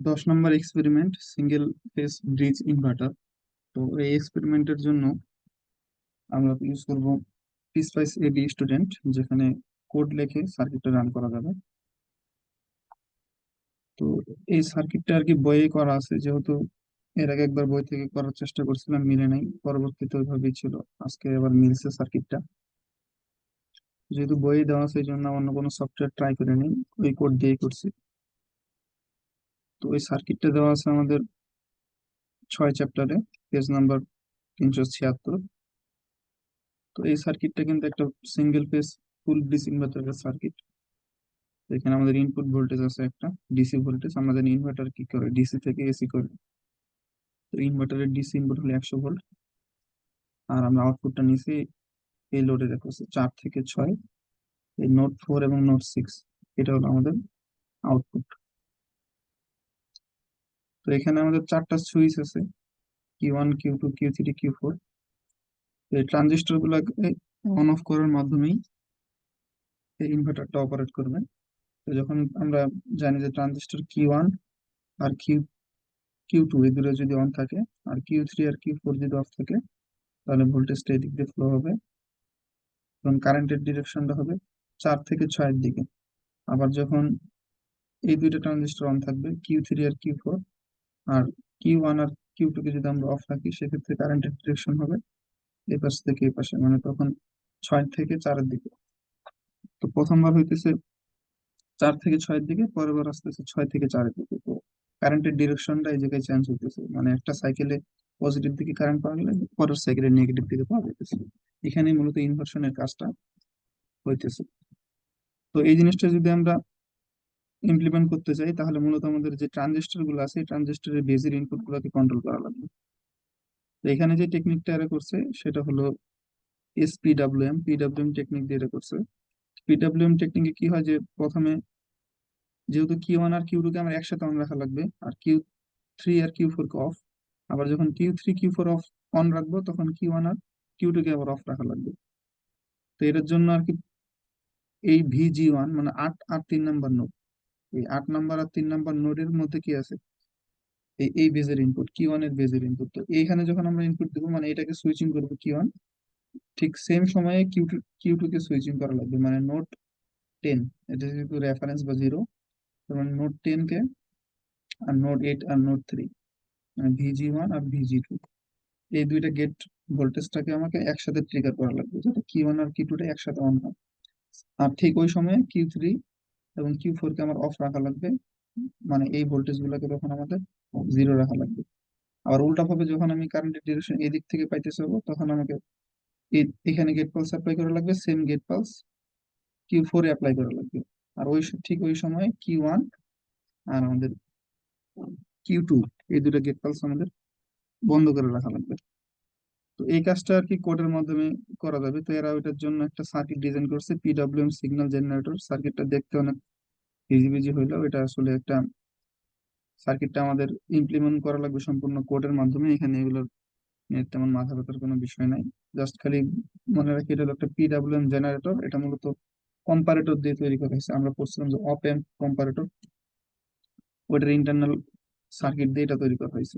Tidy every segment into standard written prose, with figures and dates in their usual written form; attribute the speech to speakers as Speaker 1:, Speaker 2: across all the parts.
Speaker 1: 10 নম্বর experiment, single phase bridge inverter. তো এই এক্সপেরিমেন্টের জন্য আমরা ইউজ করব পিসপাইস এডি স্টুডেন্ট, যেখানে কোড লিখে সার্কিটটা রান করা যাবে। তো এই সার্কিটটা আর কি বইয়ে করা আছে, যেহেতু এর আগে একবার বই থেকে করার চেষ্টা করছিলাম, মিলে নাই, পরবর্তীতে ওইভাবেই ছিল। আজকে আবার মিলছে সার্কিটটা। যেহেতু বইয়ে দেওয়া আছে, এই জন্য অন্য কোনো সফটওয়্যার ট্রাই করে নিই, ওই কোড দিয়েই করছি। তো ওই সার্কিটটা দেওয়া আছে আমাদের 6 চ্যাপ্টারে, পেজ নাম্বার 376। তো এই সার্কিটটা কিন্তু একটা সিঙ্গেল ফেজ ফুল ব্রিজ ইনভার্টারের সার্কিট। এখানে আমাদের ইনপুট ভোল্টেজ আছে একটা ডিসি ভোল্টেজ। আমরা জানি ইনভার্টার কি করে, ডিসি থেকে এসি করে। তো ইনভার্টারের ডিসি ইনপুট হলো 100 ভোল্ট। আর আমরা আউটপুটটা নিয়েছি এই লোডে রেখেছি 4 থেকে 6, এই নোড 4 এবং নোড 6। এটা হলো আমাদের আউটপুট। তো এখানে আমাদের 4টা সুইচ আছে, Q1, Q2, Q3, Q4। এই ট্রানজিস্টর গুলাকে অন অফ করার মাধ্যমেই এই ইনভার্টারটা অপারেট করবে। তো যখন আমরা জানি যে ট্রানজিস্টর Q1 আর কিউ টু এই দুটো যদি অন থাকে, আর Q3 আর Q4 যদি অফ থাকে, তাহলে ভোল্টেজটা এদিক দিয়ে ফ্লো হবে এবং কারেন্টের ডিরেকশনটা হবে 4 থেকে 6-এর দিকে। আবার যখন এই দুইটা ট্রানজিস্টর অন থাকবে, Q3 আর Q4, আর Q1 আর Q2 কে যদি আমরা অফ রাখি, সেক্ষেত্রে কারেন্টের ডিরেকশন হবে এই পাশ থেকে এই পাশে, মানে তখন 6 থেকে 4-এর দিকে। তো প্রথমবার হইতেছে 4 থেকে 6-এর দিকে, পরের বার আসতেছে 6 থেকে 4-এর দিকে। তো কারেন্টের ডিরেকশনটা এই জায়গায় চেঞ্জ হইতেছে, মানে একটা সাইকেলে পজিটিভ দিকে কারেন্ট পাওয়া গেলে পরের সাইকেলে নেগেটিভ দিকে পাওয়া যাইতেছে। এখানেই মূলত ইনভার্সনের কাজটা হইতেছে। তো এই জিনিসটা যদি আমরা ইমপ্লিমেন্ট করতে চাই, তাহলে মূলত আমাদের যে ট্রানজিস্টর গুলো আছে, এই ট্রানজিস্টরের বেজের ইনপুট গুলোকে কন্ট্রোল করা লাগবে। তো এখানে যে টেকনিকটা এরা করছে, সেটা হলো পিডব্লিউএম টেকনিক দিয়ে এরা করছে। পিডব্লিউএম টেকনিকে কি হয়, যে প্রথমে যেহেতু Q1 আর Q2 কে আমার একসাথে অন রাখা লাগবে, আর Q3 আর Q4 কে অফ। আবার যখন Q3 Q4 অফ অন রাখবো, তখন Q1 আর Q2 কে আবার অফ রাখা লাগবে। তো এটার জন্য আর কি এই VG1 মানে 8 আর 3 নাম্বার নোড, এই 8 নাম্বার আর 3 নাম্বার নোডের মধ্যে কি আছে, এই বেজের ইনপুট, Q1 এর বেজের ইনপুট। তো এইখানে যখন আমরা ইনপুট দেবো, মানে এটাকে সুইচিং করবো Q1, ঠিক সেম সময়ে Q2 কে সুইচিং করা লাগবে, মানে নোড 10, এটা যেহেতু রেফারেন্স বা জিরো, মানে নোড 10 কে, আর নোড 8 আর নোড 3, মানে VG1 আর VG2, এই দুইটা গেট ভোল্টেজটাকে আমাকে একসাথে ট্রিগার করা লাগবে, যাতে Q1 আর Q2 একসাথে অন হয়। আর ঠিক ওই সময়ে Q3 এবং Q4 কে আমার অফ রাখা লাগবে, মানে এই ভোল্টেজ গুলোকে তখন আমাদের জিরো রাখা লাগবে। আবার উল্টা ভাবে যখন আমি কারেন্টের ডিরেকশন এদিক থেকে পাইতে চাবো, তখন আমাকে এখানে গেট পালস অ্যাপ্লাই করা লাগবে, সেম গেট পালস Q4 এ অ্যাপ্লাই করা লাগবে। আর ঠিক ওই সময় Q1 আর আমাদের Q2, এই দুটো গেট পালস আমাদের বন্ধ করে রাখা লাগবে। তো এই কাজটা আর কি কোডের মাধ্যমে করা যাবে। তো এরা ওইটার জন্য একটা সার্কিট ডিজাইন করছে, পিডব্লিউএম সিগন্যাল জেনারেটর। সার্কিটটা দেখতে অনেক হিজিবিজি হইলেও এটা আসলে একটা সার্কিটটা আমাদের ইমপ্লিমেন্ট করা লাগবে সম্পূর্ণ কোডের মাধ্যমে। এখানে এগুলোর নিয়ে তেমন মাথা ব্যথার কোনো বিষয় নাই। জাস্ট খালি মনে রাখি, এটা হলো একটা পিডব্লিউএম জেনারেটর। এটা মূলত কম্পারেটর দিয়ে তৈরি করা হয়েছে। আমরা পড়ছিলাম যে অপ এম্প কম্পারেটর, ওইটার ইন্টারনাল সার্কিট দিয়ে এটা তৈরি করা হয়েছে।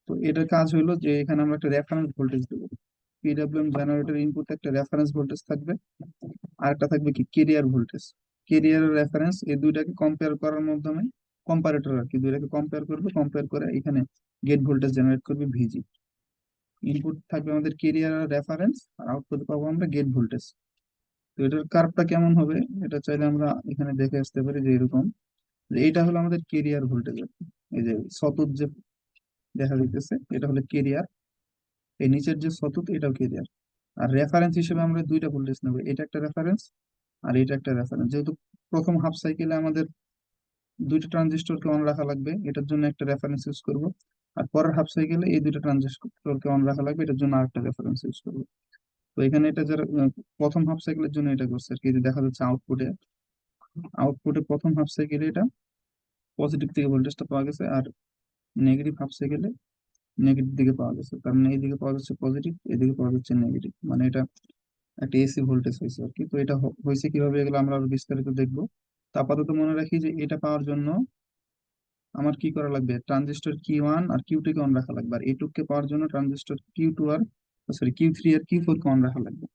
Speaker 1: তো এটার কাজ হলো যে এখানে আমরা একটা রেফারেন্স ভোল্টেজ দেবো। পিডব্লিউএম জেনারেটর ইনপুটে একটা রেফারেন্স ভোল্টেজ থাকবে, আর একটা থাকবে কি কেরিয়ার ভোল্টেজ। কেরিয়ার আর রেফারেন্স, এই দুইটাকে কম্পেয়ার করার মাধ্যমে কম্পারেটর আর কি দুইটাকে কম্পেয়ার করবে, কম্পেয়ার করে এখানে গেট ভোল্টেজ জেনারেট করবে ভিজি। ইনপুট থাকবে আমাদের কেরিয়ার আর রেফারেন্স, আর আউটপুট পাবো আমরা গেট ভোল্টেজ। তো এটার কার্ভটা কেমন হবে, এটা চাইলে আমরা এখানে দেখে আসতে পারি, যে এরকম, যে এটা হলো আমাদের কেরিয়ার ভোল্টেজ আর কি। এই যে সতত যে দেখা যাইতেছে, এটা হলো কেরিয়ার। এই নিচের যে সতত, এটাও কেরিয়ার। আর রেফারেন্স হিসেবে আমরা দুইটা ভোল্টেজ নেবো, এটা একটা রেফারেন্স আর এটা একটা রেফারেন্স। যেহেতু প্রথম হাফ সাইকেলে আমাদের দুইটা ট্রানজিস্টরকে অন রাখা লাগবে, এটার জন্য একটা রেফারেন্স ইউজ করব। আর পরের হাফ সাইকেলে এই দুইটা ট্রানজিস্টরকে অন রাখা লাগবে, এটার জন্য আরেকটা রেফারেন্স ইউজ করব। তো এখানে এটা যারা প্রথম হাফ সাইকেলের জন্য এটা করছে আর কি, যে দেখা যাচ্ছে আউটপুটে, প্রথম হাফ সাইকেলে এটা পজিটিভ দিকে ভোল্টেজটা পাওয়া গেছে, আর নেগেটিভ হাফ সাইকেলে নেগেটিভ দিকে পাওয়া গেছে। তার মানে এইদিকে পাওয়া যাচ্ছে পজিটিভ, এদিকে পাওয়া যাচ্ছে নেগেটিভ, মানে এটা একটা এসি ভোল্টেজ হয়েছে আর কি। তো এটা হয়েছে কিভাবে, এগুলো আমরা আরো বিস্তারিত দেখবো। তো আপাতত মনে রাখি যে এটা পাওয়ার জন্য আমার কি করা লাগবে, transistor Q1 R Q2 K on রাখা লাগবে, আর এই টুককে পাওয়ার জন্য ট্রানজিস্টর Q2 আর সরি Q3 আর Q4 কে অন রাখা লাগবে।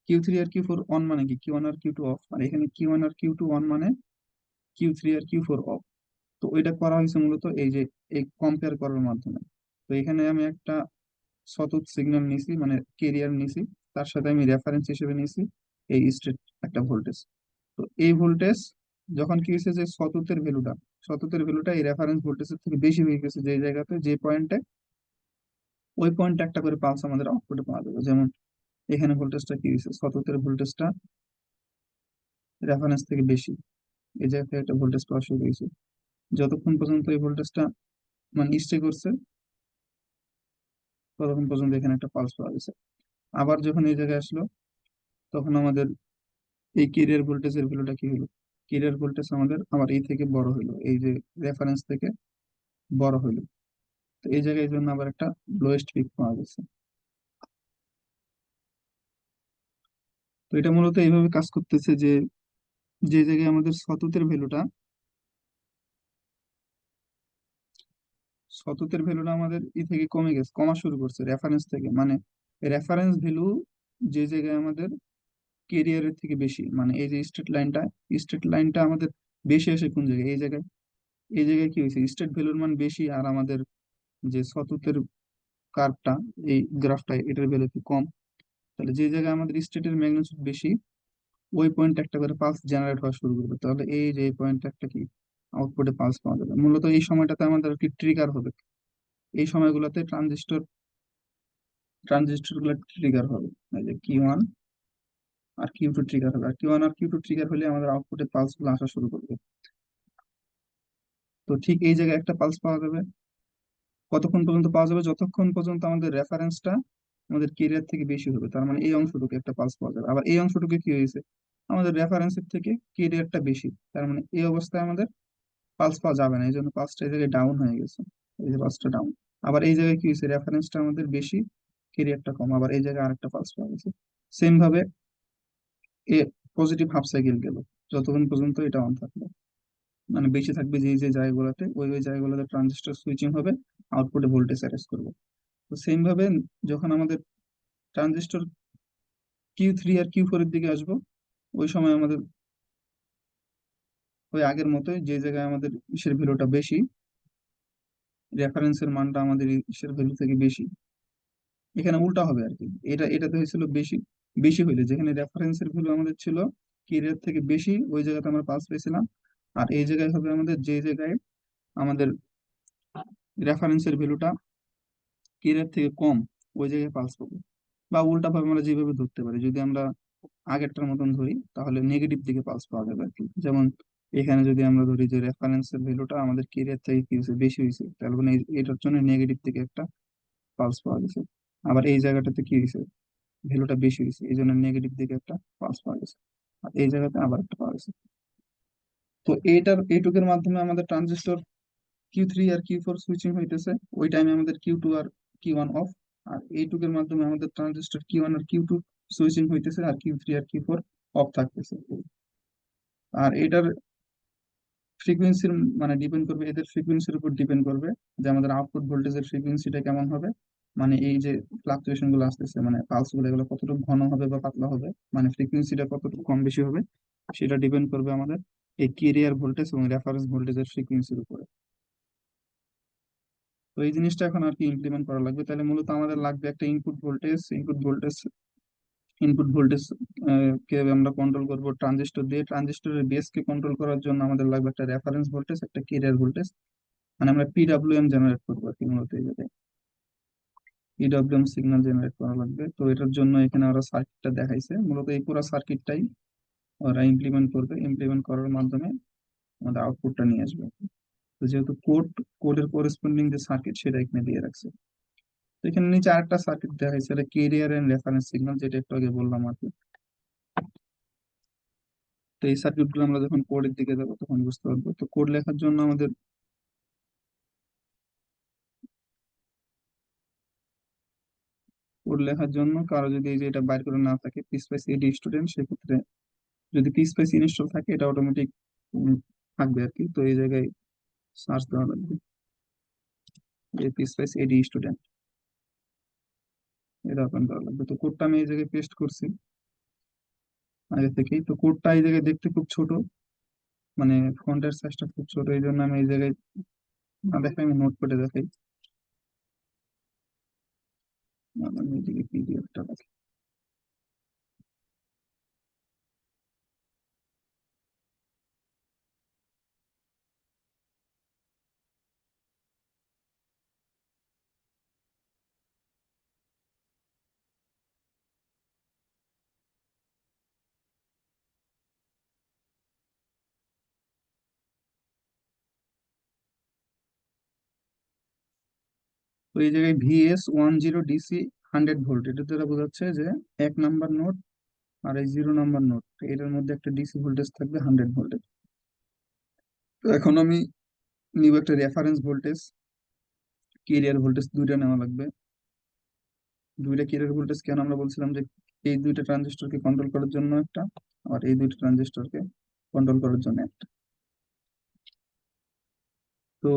Speaker 1: Q3 আর Q4 অন মানে কি, Q1 আর Q2 অফ, আর এখানে Q1 আর Q2 অন মানে Q3 আর Q4 অফ। তো ওইটা করা হয়েছে মূলত এই যে এই কম্পেয়ার করার মাধ্যমে। তো এখানে আমি একটা সতত সিগন্যাল নিছি, মানে কেরিয়ার নিছি, তার সাথে আমি রেফারেন্স হিসেবে নিছি এই স্টেট একটা ভোল্টেজ। তো এই ভোল্টেজ যখন কি হয়েছে যে সততের ভ্যালুটা এই রেফারেন্স ভোল্টেজের থেকে বেশি হয়ে গেছে, যে জায়গাতে যে পয়েন্টে, ওই পয়েন্টে একটা করে পালস আমাদের আউটপুটে পাওয়া যাবে। যেমন এখানে ভোল্টেজটা কি হয়েছে, সততের ভোল্টেজটা রেফারেন্স থেকে বেশি, এই জায়গা থেকে একটা ভোল্টেজ পাওয়া শুরু হয়েছে। যতক্ষণ পর্যন্ত এই ভোল্টেজটা মানে স্টে করছে, ততক্ষণ পর্যন্ত এখানে একটা পালস পাওয়া গেছে। আবার যখন এই জায়গায় আসলো, তখন আমাদের এই কেরিয়ার ভোল্টেজের ভ্যালুটা কি হলো, কেরিয়ার ভোল্টেজ আমাদের আবার এই থেকে বড় হলো, এই যে রেফারেন্স থেকে বড় হলো। তো এই জায়গায় এই জন্য আবার একটা লোয়েস্ট পিক পাওয়া গেছে। তো এটা মূলত এইভাবে কাজ করতেছে যে যে জায়গায় আমাদের সততের ভ্যালুটা আমাদের ই থেকে কমে গেছে, কমা শুরু করছে রেফারেন্স থেকে, মানে রেফারেন্স ভ্যালু যে জায়গায় আমাদের কেরিয়ারের থেকে বেশি, মানে এই যে স্ট্রেট লাইনটা আমাদের বেশি আসে কোন জায়গায়, এই জায়গায় কি হয়েছে, স্ট্রেট ভ্যালুর মান বেশি, আর আমাদের যে সততের কার্ভটা, এই গ্রাফটা, এটার ভ্যালু কি কম। তাহলে যে জায়গায় আমাদের স্টেটের ম্যাগনিটিউড বেশি, ওই পয়েন্ট একটা করে পালস জেনারেট হওয়া শুরু করবে। তাহলে এই যে এই পয়েন্ট একটা কি আউটপুটে পালস পাওয়া যাবে। মূলত এই সময়টাতে আমাদের কি ট্রিগার হবে, এই সময়গুলোতে ট্রানজিস্টর গুলো ট্রিগার হবে। এই যে Q1 আর Q2 ট্রিগার হবে, আর Q1 আর Q2 ট্রিগার হলে আমাদের আউটপুটে পালস গুলো আসা শুরু করবে। তো ঠিক এই জায়গায় একটা পালস পাওয়া যাবে। কতক্ষণ পর্যন্ত পাওয়া যাবে, যতক্ষণ পর্যন্ত আমাদের রেফারেন্সটা আমাদের কেরিয়ার থেকে বেশি হবে, তার মানে এই অংশটুকু একটা পালস পাওয়া যাবে। আবার এই অংশটুকু কি হয়েছে, আমাদের রেফারেন্সের থেকে কেরিয়ারটা বেশি, তার মানে এই অবস্থায় আমাদের পালস পাওয়া যাবে না, এই জন্য পালসটা এই জায়গায় ডাউন হয়ে গেছে, এই যে পালসটা ডাউন। আবার এই জায়গায় কি হয়েছে, রেফারেন্সটা আমাদের বেশি, কেরিয়ারটা কম, আবার এই জায়গায় আরেকটা পালস পাওয়া গেছে। সেম ভাবে এ পজিটিভ হাফ সাইকেল গেল, যতক্ষণ পর্যন্ত এটা অন থাকবে, মানে বেশি থাকবে যে যে জায়গাগুলোতে, ওই জায়গাগুলোতে ট্রানজিস্টর সুইচিং হবে, আউটপুটে ভোল্টেজ অ্যারেস্ট করবে। তো সেম ভাবে যখন আমাদের ট্রানজিস্টর Q3 আর Q4 এর দিকে আসবো, ওই সময় আমাদের ওই আগের মতোই, যে জায়গায় আমাদের ইসের ভ্যালুটা বেশি, রেফারেন্সের মানটা আমাদের ইসের ভ্যালু থেকে বেশি, এখানে উল্টা হবে আর কি। এটাতে হয়েছিল বেশি, বেশি হইলে যেখানে রেফারেন্সের ভ্যালু আমাদের ছিল কেরিয়ার থেকে বেশি, ওই জায়গাতে আমরা পাস পেয়েছিলাম। আর এই জায়গায় হবে আমাদের, যে জায়গায় আমাদের রেফারেন্সের ভ্যালুটা কেরিয়ার থেকে কম, ওই জায়গায় পালস পাবো। বা উল্টা ভাবে আমরা যেভাবে ধরতে পারি, যদি আমরা আগেরটার মতন ধরি, তাহলে নেগেটিভ দিকে পালস পাওয়া যাবে আর কি। যেমন এখানে যদি আমরা ধরি যে রেফারেন্সের ভ্যালুটা আমাদের কেরিয়ার থেকে কি হয়েছে, বেশি হয়েছে, তাহলে মানে এটার জন্য নেগেটিভ দিকে একটা পালস পাওয়া গেছে। আবার এই জায়গাটাতে কি হয়েছে, ভ্যালুটা বেশি হয়েছে, এই জন্য নেগেটিভ দিকে একটা পালস পাওয়া গেছে। আর এই জায়গাতে আবার একটা পাওয়া গেছে। তো এইটুকের মাধ্যমে আমাদের ট্রানজিস্টর Q3 আর Q4 সুইচিং হইতেছে, ওই টাইমে আমাদের Q2 আর Q1 অফ। আর এইটুকের মাধ্যমে আমাদের ট্রানজিস্টর Q1 আর Q2 সুইচিং হইতেছে, আর Q3 আর Q4 অফ থাকতেছে। আর এটার ফ্রিকোয়েন্সির মানে ডিপেন্ড করবে, এদের ফ্রিকোয়েন্সির উপর ডিপেন্ড করবে যে আমাদের আউটপুট ভোল্টেজের ফ্রিকোয়েন্সিটা কেমন হবে। মানে এই যে ফ্লাকচুয়েশন গুলো আসতেছে, মানে পালস গুলো, এগুলো কতটুকু ঘন হবে বা পাতলা হবে, মানে ফ্রিকোয়েন্সিটা কতটুকু কম বেশি হবে, সেটা ডিপেন্ড করবে আমাদের এই কেরিয়ার ভোল্টেজ এবং রেফারেন্স ভোল্টেজের ফ্রিকোয়েন্সির উপরে। তো এই জিনিসটা এখন আর কি ইমপ্লিমেন্ট করা লাগবে। তাহলে মূলত আমাদের লাগবে একটা ইনপুট ভোল্টেজ কে আমরা কন্ট্রোল করব ট্রানজিস্টর দিয়ে, ট্রানজিস্টরের বেস কে কন্ট্রোল করার জন্য আমাদের লাগবে একটা রেফারেন্স ভোল্টেজ, একটা কেরিয়ার ভোল্টেজ, মানে আমরা পিডব্লিউএম জেনারেট করবো আর কি। মূলত এই জায়গায় পিডব্লিউএম সিগন্যাল জেনারেট করা লাগবে। তো এটার জন্য এখানে ওরা সার্কিটটা দেখাইছে, মূলত এই পুরো সার্কিটটাই ওরা ইমপ্লিমেন্ট করার মাধ্যমে আমাদের আউটপুটটা নিয়ে আসবে। তো যেহেতু কোডের করেসপন্ডিং যে সার্কিট, সেটা এখানে দিয়ে রাখছে। তো এখানে নিচে আরেকটা সার্কিট দেখাইছে, এটা কেরিয়ার এন্ড রেফারেন্স সিগন্যাল, যেটা একটু আগে বললাম আর কি। তো এই সার্কিট গুলো আমরা যখন কোডের দিকে যাবো তখন বুঝতে পারবো। তো কোড লেখার জন্য কারো যদি এই যে এটা বাইর করে না থাকে, পিসপাইস এডি স্টুডেন্ট, সেক্ষেত্রে যদি পিসপাইস ইনস্টল থাকে, এটা অটোমেটিক থাকবে আর কি। তো এই জায়গায় সার্চ দেওয়া লাগবে এপি স্পেস এডি স্টুডেন্ট, এটা ওপেন করা লাগবে। তো কোডটা আমি এই জায়গায় পেস্ট করছি আগে থেকেই। তো কোডটা এই জায়গায় দেখতে খুব ছোট, মানে ফন্টের সাইজটা খুব ছোট, এই জন্য আমি এই জায়গায় না দেখাই, আমি নোট করে দেখাই। আমি এই জায়গায় পিডিএফটা রাখি। তো এই জায়গায় VS10 DC 100 ভোল্ট, এটা দ্বারা বোঝাচ্ছে যে 1 নাম্বার নোড আর এই 0 নাম্বার নোড, এটার মধ্যে একটা ডিসি ভোল্টেজ থাকবে 100 ভোল্টের। তো এখন আমি নিব একটা রেফারেন্স ভোল্টেজ, কেরিয়ার ভোল্টেজ দুইটা নেওয়া লাগবে। দুইটা কেরিয়ার ভোল্টেজ কেন আমরা বলছিলাম যে এই দুইটা ট্রানজিস্টরকে কন্ট্রোল করার জন্য একটা, আর এই দুইটা ট্রানজিস্টরকে কন্ট্রোল করার জন্য একটা। তো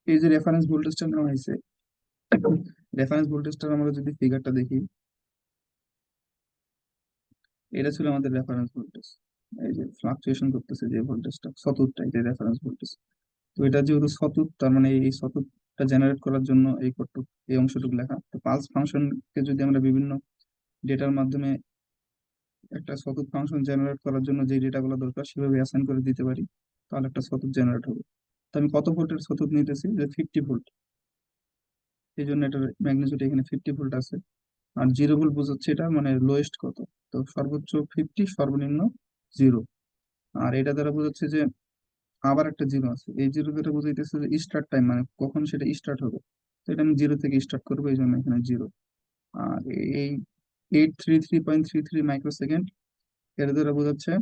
Speaker 1: এই যে রেফারেন্স ভোল্টেজটা নেওয়া হয়েছে, রেফারেন্স ভোল্টেজটার আমরা যদি ফিগারটা দেখি, এটা ছিল আমাদের রেফারেন্স ভোল্টেজ। এই যে ফ্লাকচুয়েশন করতেছে যে ভোল্টেজটা, শতকরা, এটা রেফারেন্স ভোল্টেজ। তো এটা যেহেতু শতক, তার মানে এই শতকটা জেনারেট করার জন্য এই কোডটুক, এই অংশটুকু লেখা। তো পালস ফাংশনকে যদি আমরা বিভিন্ন ডেটার মাধ্যমে একটা শতক ফাংশন জেনারেট করার জন্য যে ডেটাগুলো দরকার সেভাবে অ্যাসাইন করে দিতে পারি, তাহলে একটা শতক জেনারেট হবে। তো আমি কত ভোল্টের শতক নিতেছি, যে 50 ভোল্ট, এই জন্য এটার ম্যাগনিটিউড এখানে 50 ভোল্ট আছে। আর 0 ভোল্ট বোঝাচ্ছে এটা মানে লোয়েস্ট কত, তো সর্বোচ্চ 50, সর্বনিম্ন 0। আর এটা দ্বারা বোঝাচ্ছে যে আবার একটা জিরো আছে, এই জিরো দ্বারা বোঝাইতেছে যে স্টার্ট টাইম, মানে কখন সেটা স্টার্ট হবে। তো এটা আমি 0 থেকে স্টার্ট করবো, এই জন্য এখানে 0। আর এই 833.33 মাইক্রো সেকেন্ড, এর দ্বারা বোঝাচ্ছে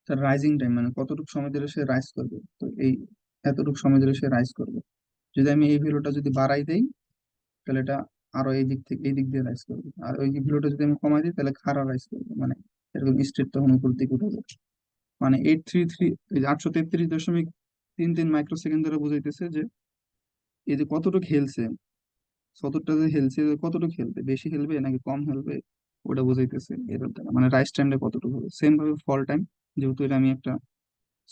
Speaker 1: তার রাইজিং টাইম, মানে কতটুকু সময় ধরে সে রাইজ করবে। তো এই এতটুকু সময় ধরে সে রাইজ করবে। যদি আমি এই ভ্যালুটা যদি বাড়াই দেই, তাহলে এটা আরো এই দিক থেকে এই দিক দিয়ে রাইজ করবে। আর ওই ভ্যালুটা যদি আমি কমাই দিই, তাহলে খাড়া রাইজ করবে, মানে এরকম স্টেট তখন উপর দিকে উঠে যাবে। মানে 833 833.33 দ্বারা বোঝাইতেছে যে এই যে কতটুকু হেলছে, সত্তরটা যে হেলছে, কতটুকু হেলবে, বেশি হেলবে নাকি কম হেলবে, ওটা বোঝাইতেছে এর দ্বারা। মানে রাইস টাইমটা কতটুকু হবে। সেম ভাবে ফল টাইম, যেহেতু এটা আমি একটা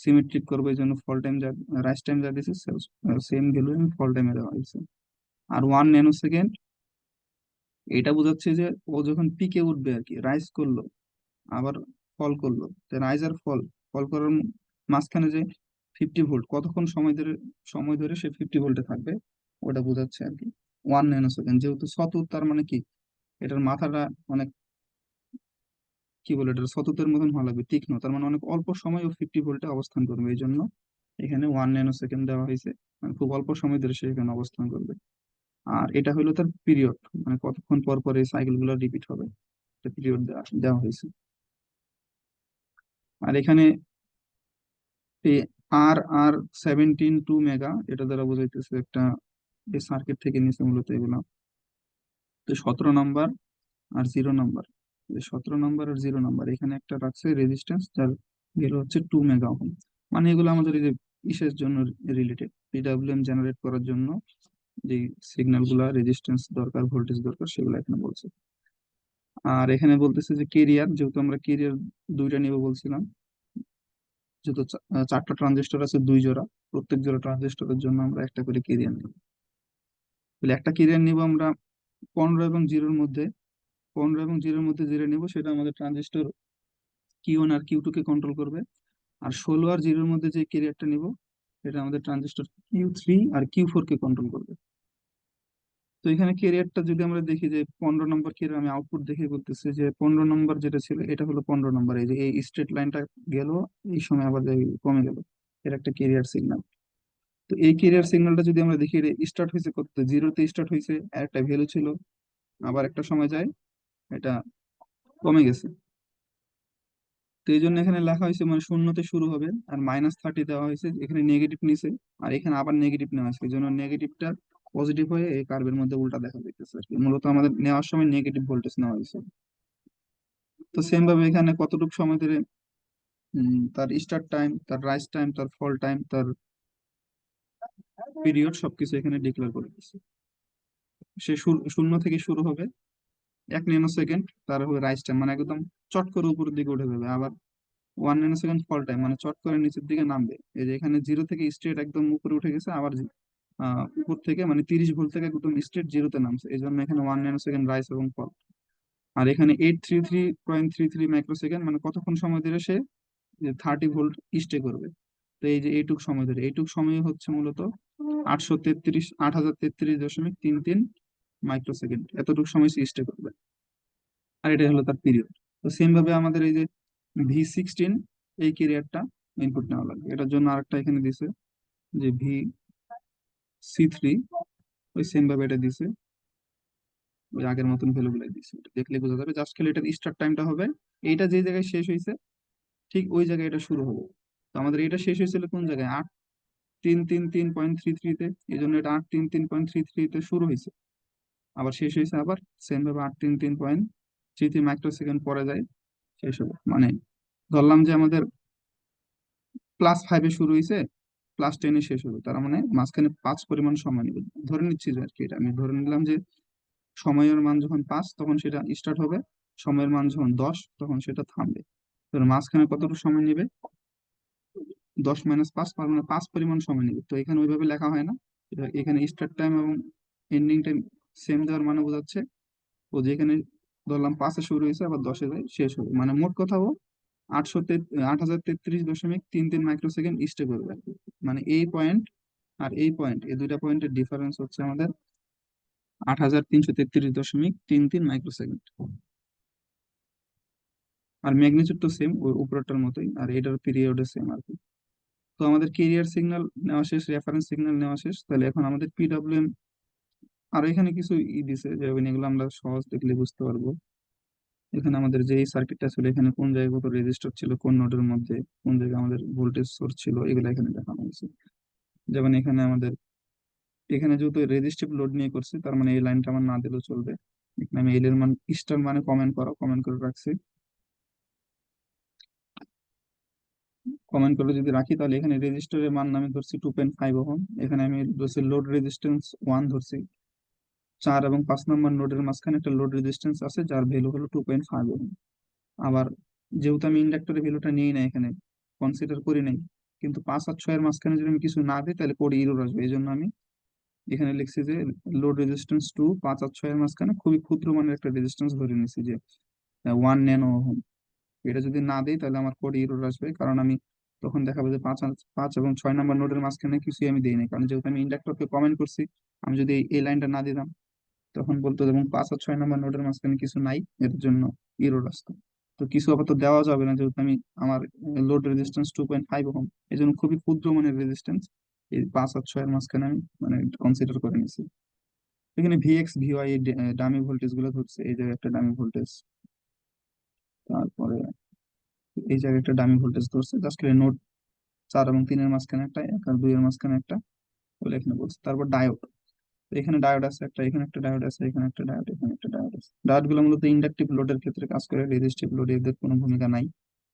Speaker 1: সিমেট্রিক করবো, এই জন্য ফল টাইম যা, রাইস টাইম যা দিয়েছে, সেম ভ্যালু আমি ফল টাইমে দেওয়া হয়েছে। আর 1 ন্যানো সেকেন্ড, এটা বোঝাচ্ছে যে ও যখন পিকে উঠবে আর কি, রাইজ করলো আবার ফল করলো, তো রাইজ আর ফল, ফল করার মাঝখানে যে 50 ভোল্ট, কতক্ষণ সময় ধরে সে 50 ভোল্টে থাকবে, ওটা বোঝাচ্ছে আর কি 1 ন্যানো সেকেন্ড। যেহেতু শতক, তার মানে কি এটার মাথাটা অনেক, কি বলে, এটা শতকের মতন হওয়া লাগবে, তীক্ষ্ণ, তার মানে অনেক অল্প সময় ও 50 ভোল্টে অবস্থান করবে, এই জন্য এখানে 1 ন্যানো সেকেন্ড দেওয়া হয়েছে। মানে খুব অল্প সময় ধরে সে এখানে অবস্থান করবে। আর এটা হলো তার পিরিয়ড, মানে কতক্ষণ পর পর এই সাইকেল গুলো রিপিট হবে, পিরিয়ড দেওয়া হয়েছে। আর এখানে এই R17 2 মেগা, এটা দ্বারা বোঝাইতেছে একটা, এই সার্কিট থেকে নিচে মূলত এগুলো। তো 17 নাম্বার আর 0 নাম্বার, 17 নাম্বার আর 0 নাম্বার, এখানে একটা রাখছে রেজিস্ট্যান্স, যার ভ্যালু হচ্ছে 2 মেগা ওহম। মানে এগুলো আমাদের এই যে ইসের জন্য রিলেটেড, পিডাব্লিউএম জেনারেট করার জন্য যে সিগন্যাল গুলা, রেজিস্ট্যান্স দরকার, ভোল্টেজ দরকার, সেগুলো এখানে বলছে। আর এখানে বলতেছে যে কেরিয়ার, যেহেতু আমরা কেরিয়ার দুইটা নিব বলছিলাম, যেহেতু চারটা ট্রানজিস্টর আছে, 2 জোড়া, প্রত্যেক জোড়া ট্রানজিস্টরের জন্য আমরা একটা করে কেরিয়ার নিব। তাহলে একটা কেরিয়ার নিব আমরা 15 এবং 0-এর মধ্যে। 15 এবং 0-এর মধ্যে যেটা নিব সেটা আমাদের ট্রানজিস্টর Q1 আর Q2 কে কন্ট্রোল করবে। আর 16 আর 0-এর মধ্যে যে কেরিয়ারটা নিব, এটা আমাদের ট্রানজিস্টর Q3 আর Q4 কে কন্ট্রোল করবে। তো এখানে কেরিয়ারটা যদি আমরা দেখি, যে 15 নম্বর কেরিয়ার, আমি আউটপুট দেখে বলতেছি যে 15 নম্বর যেটা ছিল এটা হলো 15 নম্বর, এই যে এই স্ট্রেট লাইনটা গেল, এই সময় আবার কমে গেল, এর একটা কেরিয়ার সিগন্যাল। তো এই কেরিয়ার সিগন্যালটা যদি আমরা দেখি, স্টার্ট হয়েছে কত, 0-তে স্টার্ট হয়েছে, আর একটা ভ্যালু ছিল, আবার একটা সময় যায় এটা কমে গেছে। তো এই জন্য এখানে লেখা হয়েছে মানে 0-তে শুরু হবে, আর -30 দেওয়া হয়েছে, এখানে নেগেটিভ নিছে, আর এখানে আবার নেগেটিভ নেওয়া হয়েছে, এই জন্য নেগেটিভটা পজিটিভ হয়ে এই কার্ভের মধ্যে উল্টা দেখা যাইতেছে আর কি। মূলত আমাদের নেওয়ার সময় নেগেটিভ ভোল্টেজ নেওয়া হয়েছে। তো সেম ভাবে এখানে কতটুকু সময় ধরে তার স্টার্ট টাইম, তার রাইজ টাইম, তার ফল টাইম, তার পিরিয়ড সবকিছু এখানে ডিক্লেয়ার করে দিচ্ছে। সে শূন্য থেকে শুরু হবে, 1 ন্যানো সেকেন্ড তার হবে রাইজ টাইম, মানে একদম চট করে উপরের দিকে উঠে যাবে। আবার 1 ন্যানো সেকেন্ড ফল টাইম, মানে চট করে নিচের দিকে নামবে। এই যে এখানে জিরো থেকে স্ট্রেট একদম উপরে উঠে গেছে, আবার উপর থেকে মানে 30 ভোল্ট থেকে একদম স্ট্রেট জিরোতে নামছে, এই জন্য এখানে 1 ন্যানো সেকেন্ড রাইজ এবং ফল। আর এখানে 833.33 মাইক্রো সেকেন্ড, মানে কতক্ষণ সময় ধরে সে 30 ভোল্ট স্টে করবে। তো এই যে এইটুক সময় ধরে, এইটুক সময় হচ্ছে মূলত 8033 এতটুকু সময় সে স্টে করবে। আর এটা হলো তার পিরিয়ড। তো সেম ভাবে আমাদের এই যে V16, এই ক্যারিয়ারটা ইনপুট নেওয়া লাগবে। এটার জন্য আরেকটা এখানে দিছে যে V C3, ওই সেম ভাবে এটা দিছে, ওই আগের মতন ভ্যালু গুলো দিছে। এটা দেখলে বোঝা যাবে, জাস্ট খালি এটার স্টার্ট টাইমটা হবে, এইটা যে জায়গায় শেষ হয়েছে ঠিক ওই জায়গায় এটা শুরু হবে। তো আমাদের এটা শেষ হয়েছিল কোন জায়গায়, 8,333.33-তে, এই জন্য এটা 8,333.33-তে শুরু হয়েছে, আবার শেষ হয়েছে আবার সেম ভাবে 8,333.33 মাইক্রো সেকেন্ড পরে যায় শেষ হবে। মানে ধরলাম যে আমাদের +5-এ শুরু হয়েছে, +10-এ শেষ হবে, তার মানে মাঝখানে 5 পরিমাণ সময় নেবে, ধরে নিচ্ছি যে আর কি। এটা আমি ধরে নিলাম যে সময়ের মান যখন 5 তখন সেটা স্টার্ট হবে, সময়ের মান যখন 10 তখন সেটা থামবে। তো মাঝখানে কতটুকু সময় নেবে, 10 - 5, তার মানে 5 পরিমাণ সময় নেবে। তো এখানে ওইভাবে লেখা হয় না, এখানে স্টার্ট টাইম এবং এন্ডিং টাইম সেম দেওয়ার মানে বোঝাচ্ছে ও যেখানে ধরলাম 5-এ শুরু হয়েছে আবার 10-এ যায় শেষ হবে, মানে মোট কথা ও 8,033.33 মাইক্রো সেকেন্ড স্টে করবে আর কি। মানে এই পয়েন্ট আর এই পয়েন্ট, এই দুইটা পয়েন্টের ডিফারেন্স হচ্ছে আমাদের 8,333.33 মাইক্রো সেকেন্ড। আর ম্যাগনিচিউড তো সেম ওই উপরটার মতোই, আর এটার পিরিয়ডও সেম আর কি। তো আমাদের কেরিয়ার সিগন্যাল নেওয়া শেষ, রেফারেন্স সিগন্যাল নেওয়া শেষ, তাহলে এখন আমাদের পিডব্লিউএম। আর এখানে কিছু দিছে, যেমন এগুলো আমরা সহজ দেখলে বুঝতে পারবো। এখানে আমাদের যে সার্কিটটা ছিল, এখানে কোন জায়গায় কত রেজিস্টার ছিল, কোন নোডের মধ্যে কোন জায়গায় আমাদের ভোল্টেজ সোর্স ছিল, এগুলো এখানে দেখানো হয়েছে। যেমন এখানে আমাদের, এখানে যেহেতু রেজিস্টিভ লোড নিয়ে করছে, তার মানে এই লাইনটা আমার না দিলেও চলবে। এখানে আমি এল এর মান, স্টার মানে কমেন্ট করে রাখছি। কমেন্ট করে যদি রাখি, তাহলে এখানে রেজিস্টারের মান আমি ধরছি 2.5 ওহম, এখানে আমি ধরছি লোড রেজিস্ট্যান্স 1 ধরছি। 4 এবং 5 নম্বর নোডের মাঝখানে একটা লোড রেজিস্ট্যান্স আছে যার ভ্যালু হলো 2.5 ওহম। আবার যেহেতু আমি ইন্ডাক্টরের ভ্যালুটা নিই না এখানে, কনসিডার করি নাই, কিন্তু 5 আর 6-এর মাঝখানে যদি আমি কিছু না দিই তাহলে কোডে এরর আসবে, এই জন্য আমি এখানে লিখছি যে লোড রেজিস্ট্যান্স 5 আর 6-এর মাঝখানে খুবই ক্ষুদ্র মানের একটা রেজিস্ট্যান্স ধরে নিছি যে 1 ন্যানো ওহম। এটা যদি না দিই তাহলে আমার কোড এরর আসবে, কারণ আমি তখন দেখাবো যে 5 এবং 6 নম্বর নোডের মাঝখানে কিছুই আমি দিই নাই, কারণ যেহেতু আমি ইন্ডাক্টরকে কমেন্ট করছি। আমি যদি এই লাইনটা না দিতাম তখন বলতো, এবং 5 আর 6 নম্বর নোডের মাঝখানে কিছু নাই, এর জন্য এরর আসতো। তো কিছু আপাতত দেওয়া যাবে না, যেহেতু আমি আমার লোড রেজিস্ট্যান্স 2.5 ওহম, এই জন্য খুবই ক্ষুদ্র মানের রেজিস্ট্যান্স এই 5 আর 6-এর মাঝখানে আমি মানে কনসিডার করে নিছি। এখানে VX VY ডামি ভোল্টেজ গুলো ধরছে, এই জায়গায় একটা ডামি ভোল্টেজ, তারপরে এই জায়গায় একটা ডামি ভোল্টেজ ধরছে, জাস্ট নোড 4 এবং 3-এর মাঝখানে একটা, 1 আর 2-এর মাঝখানে একটা, বলে এখানে বলছে। তারপর ডায়োড, তো এখানে ডায়োড আছে একটা, এখানে একটা ডায়োড আছে, এখানে একটা ডায়োড, এখানে একটা ডায়োড আছে। ডায়োড গুলো মূলত ইন্ডাকটিভ লোডের ক্ষেত্রে কাজ করে, রেজিস্টিভ লোডে এদের কোনো ভূমিকা নাই,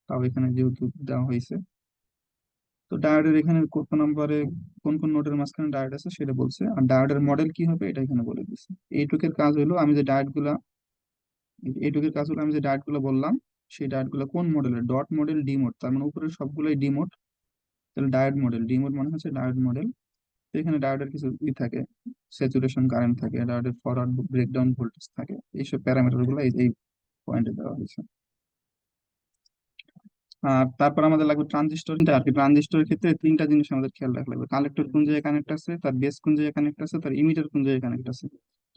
Speaker 1: তাও এখানে যেহেতু দেওয়া হয়েছে। তো ডায়োডের এখানে কত নম্বরে কোন কোন নোডের মাঝখানে ডায়োড আছে সেটা বলছে, আর ডায়োডের মডেল কি হবে এটা এখানে বলে দিচ্ছে। এইটুকের কাজ হলো আমি যে ডায়োড গুলা, এইটুকের কাজ হলো আমি যে ডায়োড গুলো বললাম, সেই ডায়োড গুলো কোন মডেলের, ডট মডেল, ডি মোড, তার মানে উপরের সবগুলোই ডি মোড, তাহলে ডায়োড মডেল, ডি মোড মানে হচ্ছে ডায়োড মডেল। তো এখানে ডায়োডের কিছু থাকে, স্যাচুরেশন কারেন্ট থাকে, ডায়োডের ফরওয়ার্ড ব্রেকডাউন ভোল্টেজ থাকে, এইসব প্যারামিটার গুলো এই পয়েন্টে দেওয়া হয়েছে। আর তারপর আমাদের লাগবে ট্রানজিস্টর আর কি। ট্রানজিস্টরের ক্ষেত্রে 3টা জিনিস আমাদের খেয়াল রাখতে লাগবে: কালেক্টর কোন জায়গায় কানেক্ট আছে, তার বেস কোন জায়গায় কানেক্ট আছে, তার ইমিটার কোন জায়গায় কানেক্ট আছে।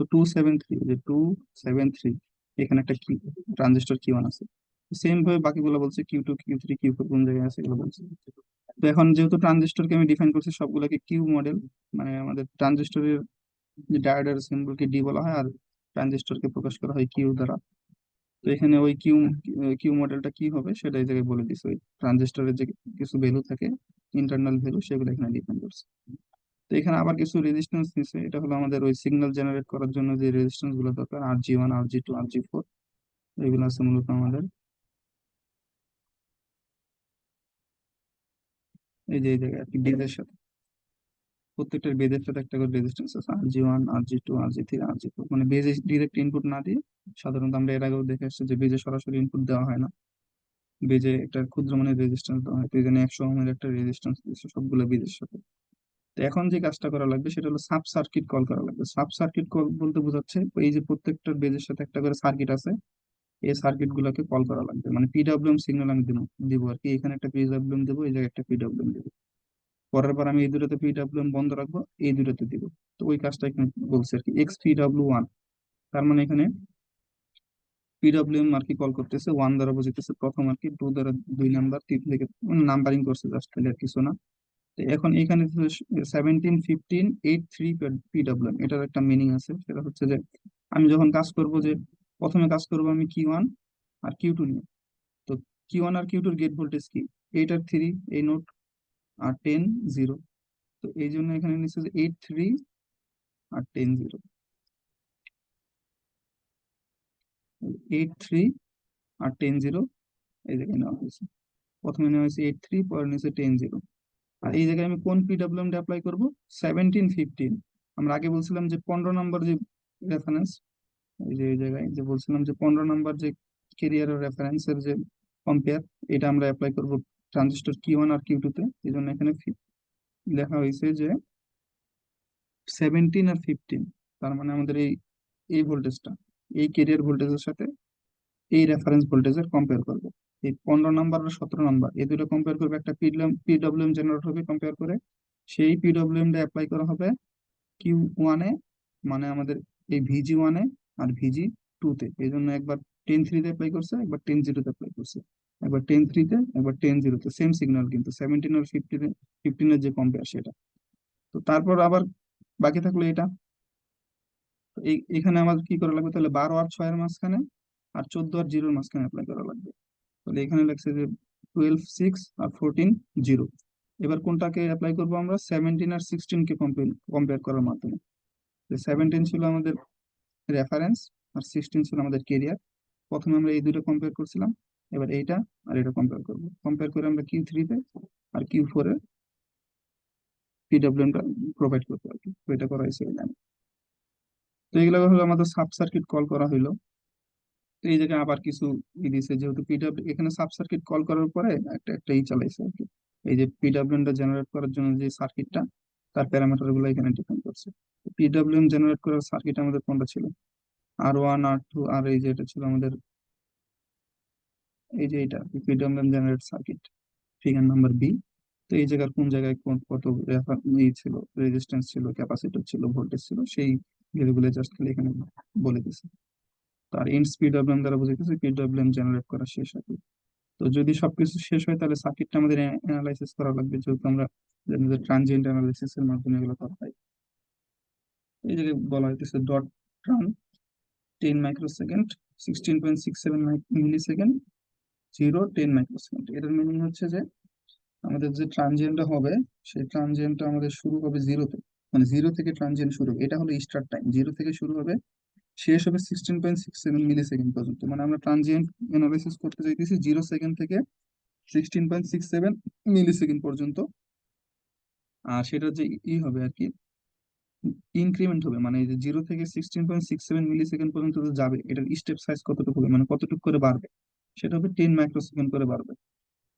Speaker 1: তো 273, যে 273, এখানে একটা কি ট্রানজিস্টর Q1 আছে। সেম ভাবে বাকিগুলো বলছে Q2 Q3 Q4 কোন জায়গায় আছে এগুলো বলছে। তো এখন যেহেতু ট্রানজিস্টরকে আমি ডিফাইন করছি সবগুলোকে কিউ মডেল, মানে আমাদের ট্রানজিস্টরের যে ডায়োডের সিম্বলকে ডি বলা হয়, আর ট্রানজিস্টরকে প্রকাশ করা হয় কিউ দ্বারা। তো এখানে ওই কিউ কিউ মডেলটা কি হবে সেটা এই জায়গায় বলে দিছে, ওই ট্রানজিস্টরের যে কিছু ভ্যালু থাকে, ইন্টারনাল ভ্যালু, সেগুলো এখানে ডিফাইন করছে। তো এখানে আবার কিছু রেজিস্ট্যান্স নিছে, এটা হলো আমাদের ওই সিগন্যাল জেনারেট করার জন্য যে রেজিস্ট্যান্স গুলো দরকার, RG1 RG2 RG4, এগুলো আছে মূলত আমাদের। এই যে এই জায়গায় আর কি বেজের সাথে, প্রত্যেকটার বেজের সাথে একটা করে রেজিস্ট্যান্স আছে, RG1, RG2, RG3, RG4, মানে বেজে ডিরেক্ট ইনপুট না দিয়ে, সাধারণত আমরা এর আগেও দেখে আসছি যে বেজে সরাসরি ইনপুট দেওয়া হয় না, বেজে একটা ক্ষুদ্র মানের রেজিস্ট্যান্স দেওয়া হয়, তো এখানে 100 ওহমের একটা রেজিস্ট্যান্স দিচ্ছে সবগুলো বেজের সাথে। তো এখন যে কাজটা করা লাগবে সেটা হলো সাব সার্কিট কল করা লাগবে। সাব সার্কিট কল বলতে বোঝাচ্ছে এই যে প্রত্যেকটা বেজের সাথে একটা করে সার্কিট আছে, এই সার্কিট গুলোকে কল করা লাগবে, মানে পিডব্লিউএম সিগন্যাল আমি দিব আর কি, এখানে একটা পিডব্লিউএম দেবো, এই জায়গায় একটা পিডব্লিউএম দেবো, পরের বার আমি এই দুটোতে পিডব্লিউএম বন্ধ রাখবো, এই দুটোতে দিব। তো ওই কাজটা এখানে বলছে আর কি, XPW1, তার মানে এখানে পিডব্লিউএম আর কি কল করতেছে, ওয়ান দ্বারা বোঝাইতেছে প্রথম আর কি, টু দ্বারা দুই নাম্বার, তিন থেকে নাম্বারিং করছে জাস্ট, খালি আর কিছু না। তো এখন এখানে 17, 15, 8, 3 পিডব্লিউএম, এটার একটা মিনিং আছে, সেটা হচ্ছে যে আমি যখন কাজ করব, যে প্রথমে কাজ করব আমি Q1 আর Q2 নিয়ে। তো Q1 আর Q2 গেট ভোল্টেজ কি, 8 আর 3, এই নোট, আর 10, 0। তো এই জন্য এখানে নিচ্ছে যে 8, 3 আর 10, 0, 8, 3 আর 10, 0, এই জায়গায় নেওয়া হয়েছে। প্রথমে নেওয়া হয়েছে 8, 3, পরে নিচে 10, 0। আর এই জায়গায় আমি কোন পিডব্লিউএম টা অ্যাপ্লাই করবো, 17, 15। আমরা আগে বলছিলাম যে 15 নম্বর যে রেফারেন্স, এই যে এই জায়গায় যে বলছিলাম যে 15 নম্বর যে কেরিয়ারের রেফারেন্সের যে কম্পেয়ার, এটা আমরা অ্যাপ্লাই করব ট্রানজিস্টর Q1 আর Q2 তে। এই জন্য এখানে লেখা হয়েছে যে 17 আর 15, তার মানে আমাদের এই এই ভোল্টেজটা এই কেরিয়ার ভোল্টেজের সাথে এই রেফারেন্স ভোল্টেজের কম্পেয়ার করবো। এই 15 নম্বর আর 17 নম্বর, এই দুটো কম্পেয়ার করবে, একটা পিডব্লিউএম জেনারেট হবে কম্পেয়ার করে, সেই পিডব্লিউএম টা অ্যাপ্লাই করা হবে Q1 এ, মানে আমাদের এই VG1 এ আর VG2 তে। এই জন্য একবার 10, 3 তে অ্যাপ্লাই করছে, একবার 10, 0 তে অ্যাপ্লাই করছে, একবার 10, 3 তে, একবার 10, 0 তে, সেম সিগন্যাল কিন্তু 17 আর 15 এর যে কম্পেয়ার সেটা। তো তারপর আবার বাকি থাকলো এটা। তো এখানে আমাদের কি করা লাগবে তাহলে, 12 আর 6 এর মাঝখানে আর 14 আর 0-এর মাঝখানে অ্যাপ্লাই করা লাগবে। তাহলে এখানে লাগছে যে 12, 6 আর 14, 0। এবার কোনটাকে অ্যাপ্লাই করবো আমরা, 17 আর 16 কে কম্পেয়ার করার মাধ্যমে। 17 ছিল আমাদের রেফারেন্স, আর 16 ছিল আমাদের কেরিয়ার। প্রথমে আমরা এই দুটো কম্পেয়ার করছিলাম, এবার এইটা আর এটা কম্পেয়ার করবো, কম্পেয়ার করে আমরা Q3 তে আর Q4 এর পিডব্লিউএমটা প্রোভাইড করতে পারি। তো এটা করা হয়েছে এখানে। তো এগুলো হলো আমাদের সাব সার্কিট কল করা হইলো। তো এই জায়গায় আবার কিছু দিছে, যেহেতু পিডব্লিউ এখানে সাব সার্কিট কল করার পরে একটা একটা চালাইছে আর কি, এই যে পিডব্লিউএমটা জেনারেট করার জন্য যে সার্কিটটা, তার প্যারামিটার গুলো এখানে ডিফাইন করছে। পিডব্লিউএম জেনারেট করার সার্কিট আমাদের কোনটা ছিল, R1, R2, আর এই যে এটা ছিল আমাদের, এই যে এটা PWM generate circuit, figure number B. তো এই জায়গার কোন জায়গায় কোন কত ছিল, রেজিস্ট্যান্স ছিল, ক্যাপাসিটর ছিল, ভোল্টেজ ছিল, সেই ভ্যালুগুলো জাস্ট খালি এখানে বলে দিছে। তার এন্ড পিডব্লিউএম দ্বারা বুঝাইতেছে পিডব্লিউএম জেনারেট করা শেষ আর কি। তো যদি সবকিছু শেষ হয় তাহলে সার্কিটটা আমাদের অ্যানালাইসিস করা লাগবে, যেহেতু আমরা ট্রানজিয়েন্ট অ্যানালাইসিস এর মাধ্যমে এগুলো করা হয়। এই জায়গায় বলা হইতেছে ডট ট্রান 10 মাইক্রোসেকেন্ড, 16.67 মিলি সেকেন্ড, 0, 10 মাইক্রোসেকেন্ড। এটার মিনিং হচ্ছে যে আমাদের যে ট্রানজিয়েন্টটা হবে, সেই ট্রানজিয়েন্টটা আমাদের শুরু হবে জিরোতে, মানে জিরো থেকে ট্রানজিয়েন্ট শুরু হবে, এটা হলো স্টার্ট টাইম, জিরো থেকে শুরু হবে, শেষ হবে 16.67 মিলি সেকেন্ড পর্যন্ত। মানে আমরা ট্রানজিয়েন্ট অ্যানালাইসিস করতে চাইতেছি 0 সেকেন্ড থেকে 16.67 মিলি সেকেন্ড পর্যন্ত। আর সেটা যে হবে আর কি, ইনক্রিমেন্ট হবে, মানে এই যে 0 থেকে 16.67 মিলি সেকেন্ড পর্যন্ত যে যাবে, এটার স্টেপ সাইজ কতটুকু হবে, মানে কতটুকু করে বাড়বে, সেটা হবে 10 মাইক্রোসেকেন্ড করে বাড়বে।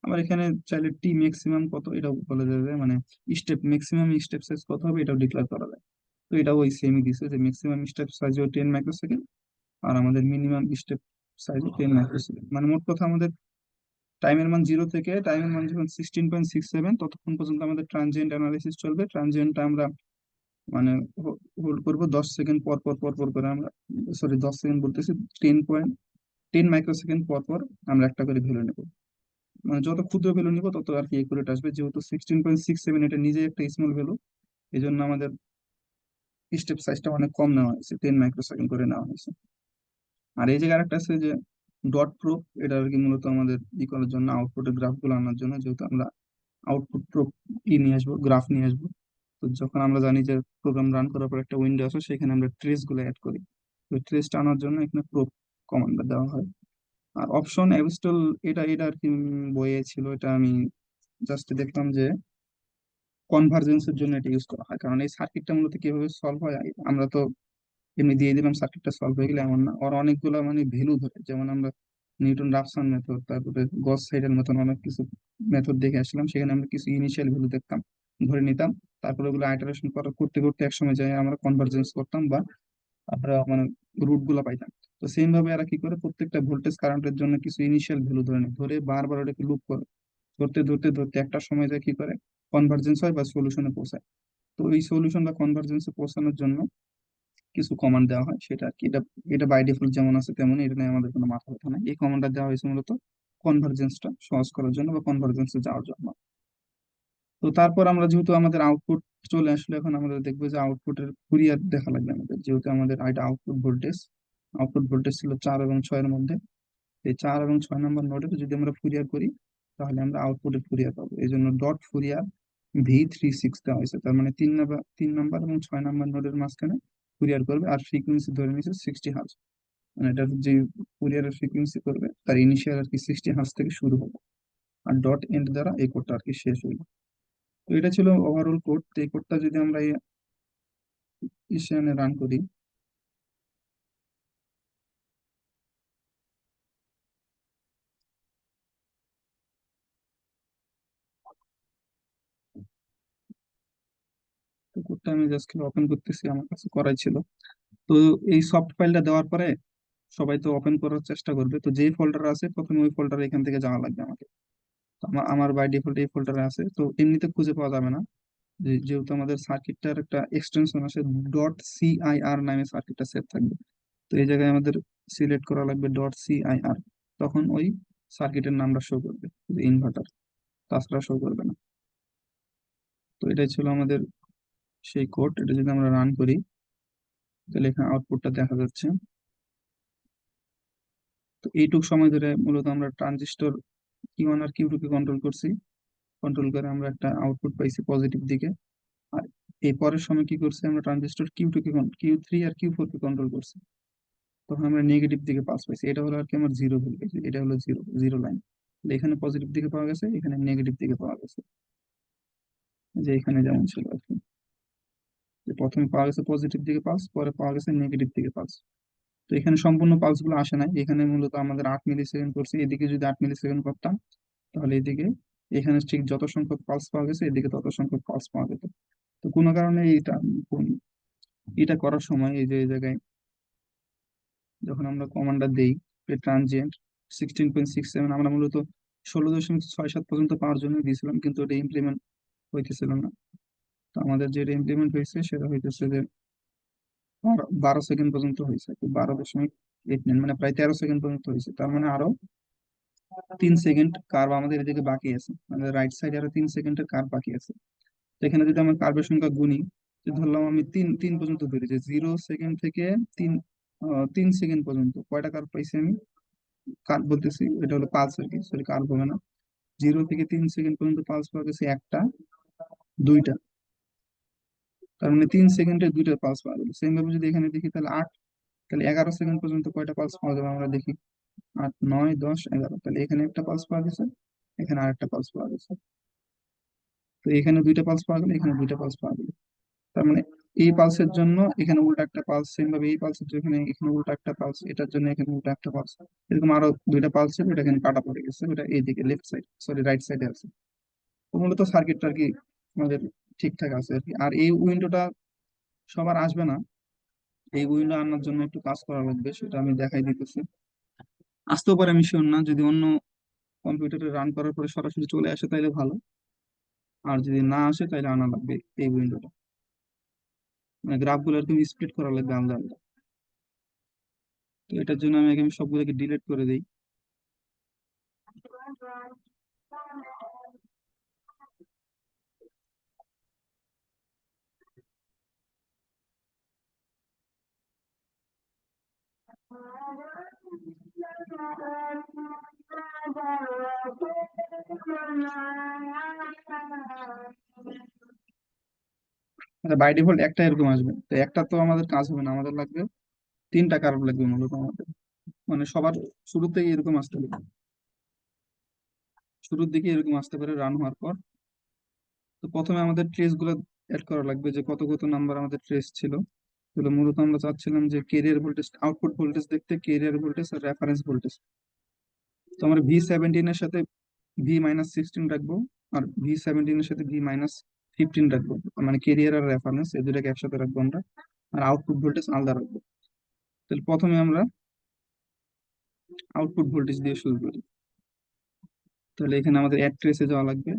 Speaker 1: আবার এখানে চাইলে টি ম্যাক্সিমাম কত এটাও বলা যাবে, মানে স্টেপ ম্যাক্সিমাম স্টেপ সাইজ কত হবে এটাও ডিক্লেয়ার করা যায়। তো এটাও ওই সেমই দিছে, যে ম্যাক্সিমাম স্টেপ সাইজ 10 মাইক্রোসেকেন্ড, আর আমাদের মিনিমাম স্টেপ সাইজ 10 মাইক্রোসেকেন্ড। মানে মোট কথা আমাদের টাইমের মান জিরো থেকে টাইমের মান যখন 16.67, ততক্ষণ পর্যন্ত আমাদের ট্রানজিয়েন্ট অ্যানালাইসিস চলবে। ট্রানজিয়েন্টটা আমরা মানে হোল্ড করবো 10 সেকেন্ড পর পর পর পর করে আমরা, সরি 10 সেকেন্ড বলতেছি, 10.10 মাইক্রোসেকেন্ড পর পর আমরা একটা করে ভ্যালু নেবো। মানে যত ক্ষুদ্র ভ্যালু নিব তত আর কি একুরেট আসবে, যেহেতু 16.67 এটা নিজে একটা স্মল ভ্যালু, এই জন্য আমাদের স্টেপ সাইজটা অনেক কম নেওয়া হয়েছে, 10 মাইক্রোসেকেন্ড করে নেওয়া হয়েছে। আর এই জায়গায় একটা আছে যে ডট প্রুফ, এটা আর কি মূলত আমাদের করার জন্য, আউটপুটের গ্রাফ গুলো আনার জন্য, যেহেতু আমরা আউটপুট প্রুফ নিয়ে আসবো, গ্রাফ নিয়ে আসবো। তো যখন আমরা জানি যে প্রোগ্রাম রান করার পর একটা উইন্ডো আসে, সেখানে আমরা ট্রেস গুলো অ্যাড করি, তো ট্রেসটা আনার জন্য এখানে প্রুফ কমান্ড দেওয়া হয়। আর অপশন অ্যাবস্টল, এটা এটা আর কি বইয়ে ছিল, এটা আমি জাস্ট দেখলাম যে কনভার্জেন্সের জন্য এটা ইউজ করা হয়। কারণ এই সার্কিটটা মূলত কিভাবে সলভ হয়, আমরা তো এমনি দিয়ে দিলাম সার্কিটটা সলভ হয়ে গেলে এমন না, ওর অনেকগুলো মানে ভ্যালু ধরে। যেমন আমরা নিউটন রাফসন মেথড, তারপরে গস সাইডেল মেথড, অনেক কিছু মেথড দেখে আসলাম। সেখানে আমরা কিছু ইনিশিয়াল ভ্যালু দেখতাম, ধরে নিতাম, তারপরে ওগুলো আইটারেশন করতে করতে একসময় যাই আমরা কনভার্জেন্স করতাম, বা আমরা মানে রুট গুলা পাইতাম। তো সেম ভাবে এরা কি করে, প্রত্যেকটা ভোল্টেজ কারেন্টের জন্য কিছু ইনিশিয়াল ভ্যালু ধরে নেয়, ধরে বারবার ওটাকে লুপ করে, ধরতে ধরতে ধরতে একটা সময় যায় কি করে, কনভার্জেন্স হয় বা সলিউশনে পৌঁছায়। তো এই সলিউশন বা কনভার্জেন্সে পৌঁছানোর জন্য কিছু কমান্ড দেওয়া হয়, সেটা আর কি, এটা এটা বাই ডিফল্ট যেমন আছে তেমন, এটা নিয়ে আমাদের কোনো মাথা ব্যথা নাই। এই কমান্ডটা দেওয়া হয়েছে মূলত কনভার্জেন্সটা সহজ করার জন্য বা কনভার্জেন্সে যাওয়ার জন্য। তো তারপর আমরা যেহেতু আমাদের আউটপুট চলে আসলে, এখন আমাদের দেখবো যে আউটপুটের ফুরিয়ার দেখা লাগবে আমাদের, যেহেতু আমাদের এটা আউটপুট ভোল্টেজ ছিল 4 এবং 6 এর মধ্যে। এই 4 এবং 6 নম্বর নোডের যদি আমরা ফুরিয়ার করি, তাহলে আমরা আউটপুটের ফুরিয়ার পাবো। এই জন্য ডট ফুরিয়ার V36 দেওয়া হয়েছে। তার মানে 3 নম্বর এবং 6 নম্বর নোডের মাঝখানে ফুরিয়ার করবে, আর ফ্রিকোয়েন্সি ধরে নিয়েছে 60 হার্জ। মানে এটার যে ফুরিয়ারের ফ্রিকোয়েন্সি করবে তার ইনিশিয়াল আর কি 60 হার্জ থেকে শুরু হবে, আর ডট এন্ড দ্বারা এই কোডটা আর কি শেষ হইল। তো এটা ছিল ওভারঅল কোড। তো এই কোডটা যদি আমরা ইশিয়ানে রান করি, তো কোডটা আমি জাস্ট ওপেন করতেছি, আমার কাছে করাই ছিল। তো এই সফট ফাইলটা দেওয়ার পরে সবাই তো ওপেন করার চেষ্টা করবে, তো যেই ফোল্ডার আছে প্রথমে ওই ফোল্ডারে এখান থেকে যাওয়া লাগবে আমাকে। তো আমার বাই ডিফল্ট এই ফোল্ডারে আছে, তো এমনিতে খুঁজে পাওয়া যাবে না। যেহেতু আমাদের সার্কিটটার একটা এক্সটেনশন আছে, .cir নামে সার্কিটটা সেভ থাকবে। তো এই জায়গায় আমাদের সিলেক্ট করা লাগবে .cir, তখন ওই সার্কিটের নামটা শো করবে, ইনভার্টার, তাছাড়া শো করবে না। তো এটাই ছিল আমাদের সেই কোড। এটা যদি আমরা রান করি, তাহলে এখানে আউটপুটটা দেখা যাচ্ছে। তো এইটুক সময় ধরে মূলত আমরা ট্রানজিস্টর Q1 আর Q2 কে কন্ট্রোল করছি, কন্ট্রোল করে আমরা একটা আউটপুট পাইছি পজিটিভ দিকে। আর এই পরের সময় কি করছি, আমরা ট্রানজিস্টর Q3 আর Q4 কে কন্ট্রোল করছি, তখন আমরা নেগেটিভ দিকে পাস পাইছি। এটা হলো আর কি আমার জিরো ভুল পাইছি, এটা হলো জিরো জিরো লাইন। এখানে পজিটিভ দিকে পাওয়া গেছে, এখানে নেগেটিভ দিকে পাওয়া গেছে, যে এখানে যেমন ছিল আর কি, যে প্রথমে পাওয়া গেছে পজিটিভ দিকে পালস, পরে পাওয়া গেছে নেগেটিভ দিকে পালস। তো এখানে সম্পূর্ণ পালস গুলো আসে নাই, এখানে মূলত আমাদের 8 মিলি সেকেন্ড করছে, এদিকে যদি 8 মিলি সেকেন্ড করতাম, তাহলে এদিকে এখানে ঠিক যত সংখ্যক পালস পাওয়া গেছে এদিকে তত সংখ্যক পালস পাওয়া যেত। তো কোনো কারণে এটা করার সময় এই যে এই জায়গায় যখন আমরা কমান্ডটা দেই, ট্রানজিয়েন্ট 16.67, আমরা মূলত 16.67 পর্যন্ত পাওয়ার জন্য দিয়েছিলাম, কিন্তু এটা ইমপ্লিমেন্ট হইতেছিল না। তো আমাদের যেটা ইমপ্লিমেন্ট হয়েছে সেটা হইতেছে যে 12 সেকেন্ড পর্যন্ত হয়েছে, 12.89, মানে প্রায় 13 সেকেন্ড পর্যন্ত হয়েছে। তার মানে আরো 3 সেকেন্ড কার্ভ আমাদের এদিকে বাকি আছে, মানে রাইট সাইডে আরো 3 সেকেন্ডের কার্ভ বাকি আছে। তো এখানে যদি আমরা কার্ভের সংখ্যা গুনি, যে ধরলাম আমি তিন তিন পর্যন্ত ধরি, যে 0 সেকেন্ড থেকে তিন 3 সেকেন্ড পর্যন্ত কয়টা কার্ভ পাইছি আমি, কার্ভ বলতেছি, এটা হলো পালস আর কি, সরি কার্ভ হবে না। 0 থেকে 3 সেকেন্ড পর্যন্ত পালস পাওয়া গেছে একটা, দুইটা, তার মানে 3 সেকেন্ডে দুইটা পালস পাওয়া গেল। সেম ভাবে যদি এখানে দেখি তাহলে তাহলে 11 সেকেন্ড পর্যন্ত কয়টা পালস পাওয়া যাবে আমরা দেখি, 8, 9, 10, 11, তাহলে এখানে একটা পালস পাওয়া গেছে, এখানে আরেকটা পালস পাওয়া গেছে। তো এখানে দুইটা পালস পাওয়া গেল, এখানে দুইটা পালস পাওয়া গেল। তার মানে এই পালসের জন্য এখানে উল্টা একটা পালস, সেম ভাবে এই পালসের জন্য এখানে উল্টা একটা পালস, এটার জন্য এখানে উল্টা একটা পালস, এরকম আরো দুইটা পালস ছিল, এটা এখানে কাটা পড়ে গেছে, ওটা এইদিকে লেফট সাইড, সরি রাইট সাইডে আছে। তো মূলত সার্কিটটা আর কি আমাদের ঠিকঠাক আছে আর কি। আর এই উইন্ডোটা সবার আসবে না, এই উইন্ডো আনার জন্য একটু কাজ করা লাগবে, সেটা আমি দেখাই দিতেছি। আসতেও পারে, আমি শিওর না, যদি অন্য কম্পিউটারে রান করার পরে সরাসরি চলে আসে তাইলে ভালো, আর যদি না আসে তাহলে আনা লাগবে এই উইন্ডোটা, মানে গ্রাফ গুলো এরকম স্প্লিট করা লাগবে আলাদা আলাদা। তো এটার জন্য আমি আগে সবগুলোকে ডিলিট করে দিই। আচ্ছা, বাই ডিফল্ট একটা এরকম আসবে, তো একটা তো আমাদের কাজ হবে না, আমাদের লাগবে 3টা কার্ভ লাগবে মূলত আমাদের, মানে সবার শুরুতেই এরকম আসতে পারে, শুরুর দিকে এরকম আসতে পারে রান হওয়ার পর। তো প্রথমে আমাদের ট্রেস গুলো অ্যাড করা লাগবে, যে কত কত নাম্বার আমাদের ট্রেস ছিল। তাহলে মূলত আমরা চাচ্ছিলাম যে কেরিয়ার ভোল্টেজ, আউটপুট ভোল্টেজ দেখতে কেরিয়ার ভোল্টেজ আর রেফারেন্স ভোল্টেজ। তো আমরা V17 এর সাথে V-16 রাখবো, আর V17 এর সাথে V-15 রাখবো। মানে কেরিয়ার আর রেফারেন্স এই দুটাকে একসাথে রাখবো আমরা, আর আউটপুট ভোল্টেজ আলাদা রাখবো। তাহলে প্রথমে আমরা আউটপুট ভোল্টেজ দিয়ে শুরু করি। তাহলে এখানে আমাদের অ্যাড ট্রেসে যাওয়া লাগবে,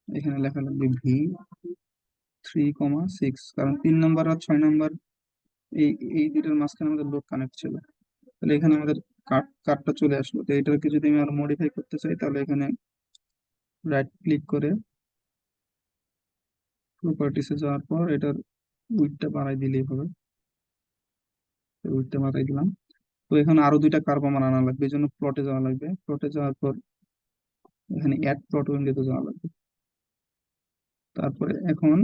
Speaker 1: এখানে লেখা লাগবে V3,6, কারণ 3 নম্বর আর 6 নম্বর এই এই দুটার মাঝখানে আমাদের লোড কানেক্ট ছিল। তাহলে এখানে আমাদের কার্ডটা চলে আসলো। তো এটাকে যদি আমি আরো মডিফাই করতে চাই, তাহলে এখানে রাইট ক্লিক করে প্রপার্টিসে যাওয়ার পর এটার উইডথটা বাড়াই দিলেই হবে। উইডথটা বাড়াই দিলাম। তো এখানে আরো দুইটা কার্ভ আমার আনা লাগবে, এই জন্য প্লটে যাওয়া লাগবে। প্লটে যাওয়ার পর এখানে অ্যাড প্লট উইন্ডোতে যাওয়া লাগবে। তারপরে এখন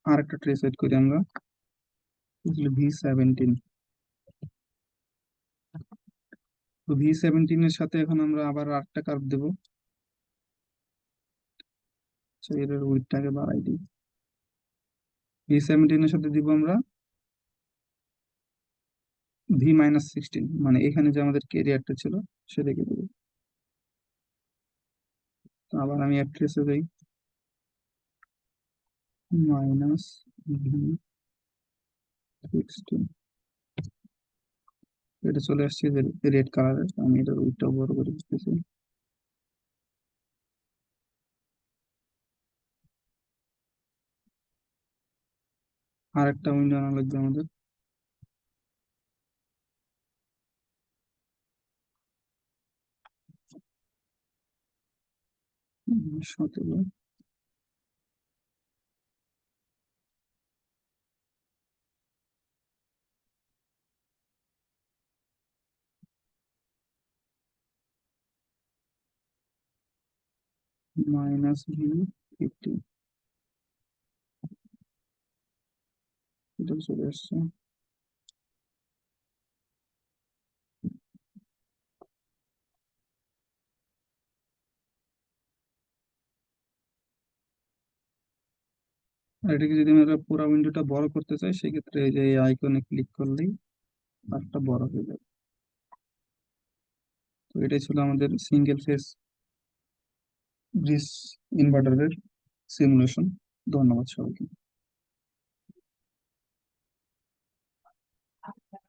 Speaker 1: আর একটা ট্রেস সেট করি আমরা, V17। তো V17 এর সাথে এখন আমরা আবার আরেকটা কার্ভ দেবো। এটার উইডথটাকে বাড়াই দিই। V17 এর সাথে দিব আমরা V-16, মানে এখানে যে আমাদের কেরিয়ারটা ছিল সেটাকে দেবো। তো আবার আমি অ্যাড্রেসে যাই, -V-16, এটা চলে আসছে রেড কালারের। আমি এটার উইডথটা বড় করে দিতেছি। আর একটা উইন্ডো আনা লাগবে আমাদের, 17, -V15, এটা চলে আসছে। আর এটাকে যদি আমরা পুরো উইন্ডোটা বড় করতে চাই, সেক্ষেত্রে এই যে আইকনে ক্লিক করলেই আরটা বড় হয়ে যাবে। তো এটাই ছিল আমাদের সিঙ্গেল ফেজ ব্রিজ ইনভার্টারের সিমুলেশন। ধন্যবাদ সবাইকে।